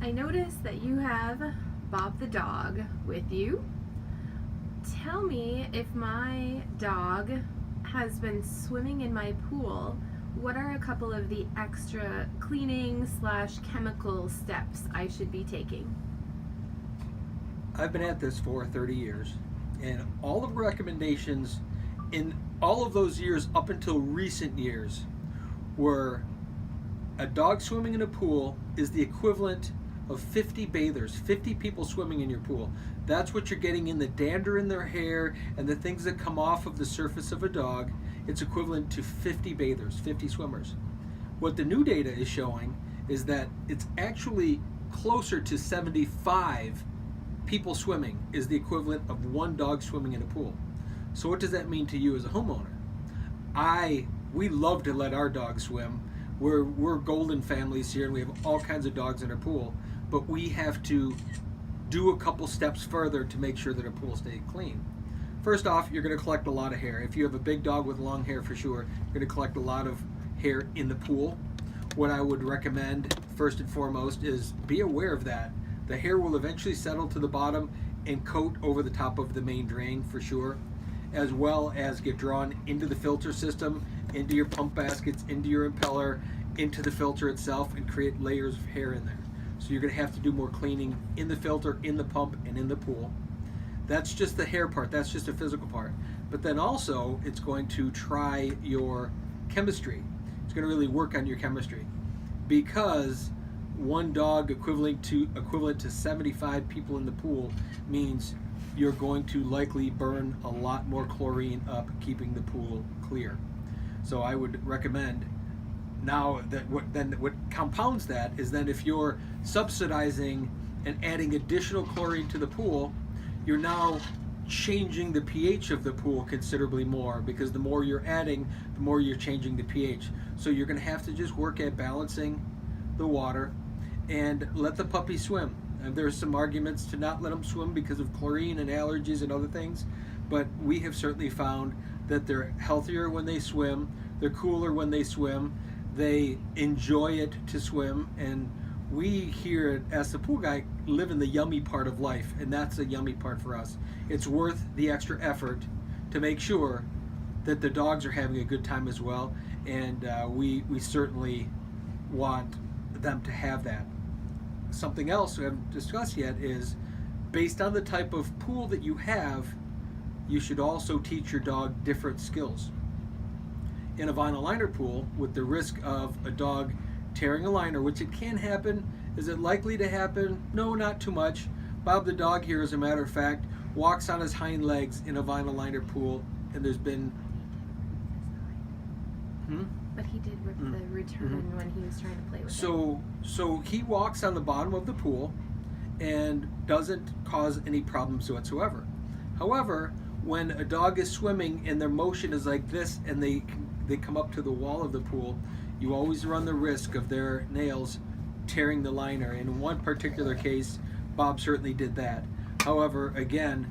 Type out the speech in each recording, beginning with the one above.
I noticed that you have Bob the dog with you. Tell me, if my dog has been swimming in my pool, what are a couple of the extra cleaning / chemical steps I should be taking? I've been at this for 30 years, and all the recommendations in all of those years up until recent years were a dog swimming in a pool is the equivalent of 50 bathers, 50 people swimming in your pool. That's what you're getting in the dander in their hair and the things that come off of the surface of a dog. It's equivalent to 50 bathers, 50 swimmers. What the new data is showing is that it's actually closer to 75 people swimming is the equivalent of one dog swimming in a pool. So what does that mean to you as a homeowner? We love to let our dogs swim. We're golden families here, and we have all kinds of dogs in our pool, but we have to do a couple steps further to make sure that our pool stays clean. First off, you're going to collect a lot of hair. If you have a big dog with long hair, for sure, you're going to collect a lot of hair in the pool. What I would recommend first and foremost is be aware of that. The hair will eventually settle to the bottom and coat over the top of the main drain for sure, as well as get drawn into the filter system, into your pump baskets, into your impeller, into the filter itself, and create layers of hair in there. So you're going to have to do more cleaning in the filter, in the pump, and in the pool. That's just the hair part. That's just a physical part. But then also, it's going to try your chemistry. It's going to really work on your chemistry, because one dog equivalent to 75 people in the pool means you're going to likely burn a lot more chlorine up, keeping the pool clear. So I would recommend now that what compounds that is then if you're subsidizing and adding additional chlorine to the pool, you're now changing the pH of the pool considerably more, because the more you're adding, the more you're changing the pH. So you're going to have to just work at balancing the water and let the puppy swim. And there's some arguments to not let them swim because of chlorine and allergies and other things, but we have certainly found that they're healthier when they swim, they're cooler when they swim, they enjoy it to swim, and we here at Ask the Pool Guy live in the yummy part of life, and that's a yummy part for us. It's worth the extra effort to make sure that the dogs are having a good time as well, and we certainly want them to have that. Something else we haven't discussed yet is, based on the type of pool that you have, you should also teach your dog different skills. In a vinyl liner pool, with the risk of a dog tearing a liner, which it can happen, is it likely to happen? No, not too much. Bob the dog here, as a matter of fact, walks on his hind legs in a vinyl liner pool, and there's been... But he did rip the return when he was trying to play with it. So he walks on the bottom of the pool and doesn't cause any problems whatsoever. However, when a dog is swimming and their motion is like this and they come up to the wall of the pool, you always run the risk of their nails tearing the liner. In one particular case, Bob certainly did that. However, again,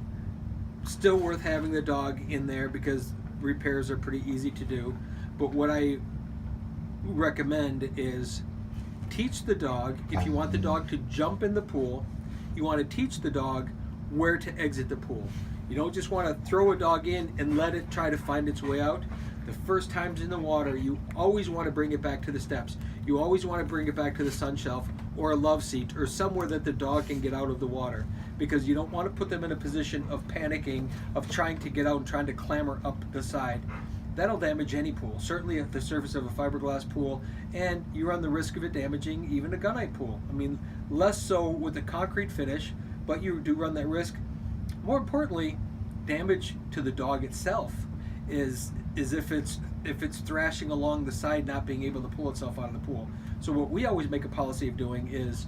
still worth having the dog in there because repairs are pretty easy to do. But what I recommend is teach the dog, if you want the dog to jump in the pool, you want to teach the dog where to exit the pool. You don't just want to throw a dog in and let it try to find its way out. The first time's in the water, you always want to bring it back to the steps. You always want to bring it back to the sun shelf or a love seat or somewhere that the dog can get out of the water, because you don't want to put them in a position of panicking, of trying to get out and trying to clamber up the side. That'll damage any pool, certainly at the surface of a fiberglass pool, and you run the risk of it damaging even a gunite pool. I mean, less so with the concrete finish, but you do run that risk. More importantly, damage to the dog itself is if it's thrashing along the side, not being able to pull itself out of the pool. So what we always make a policy of doing is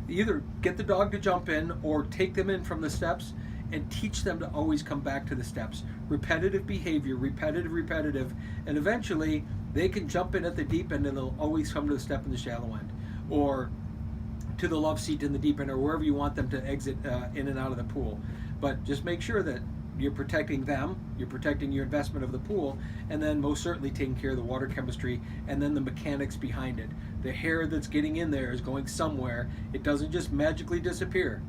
either get the dog to jump in or take them in from the steps and teach them to always come back to the steps. Repetitive behavior, repetitive, and eventually they can jump in at the deep end and they'll always come to the step in the shallow end, or to the love seat in the deep end, or wherever you want them to exit in and out of the pool. But just make sure that you're protecting them, you're protecting your investment of the pool, and then most certainly taking care of the water chemistry and then the mechanics behind it. the hair that's getting in there is going somewhere. It doesn't just magically disappear.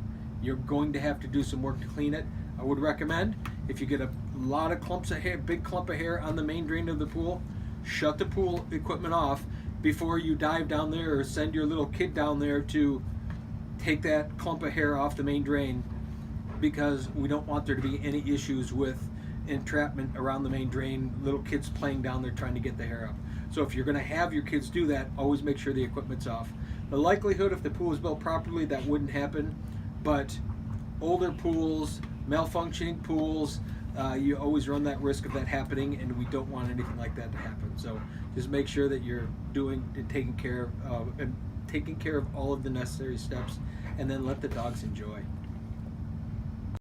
You're going to have to do some work to clean it. I would recommend, if you get a lot of clumps of hair, big clump of hair on the main drain of the pool, shut the pool equipment off before you dive down there or send your little kid down there to take that clump of hair off the main drain, because we don't want there to be any issues with entrapment around the main drain, little kids playing down there trying to get the hair up. So if you're going to have your kids do that, always make sure the equipment's off. The likelihood, if the pool is built properly, that wouldn't happen, but older pools, malfunctioning pools, you always run that risk of that happening, and we don't want anything like that to happen. So just make sure that you're doing and taking care of all of the necessary steps, and then let the dogs enjoy.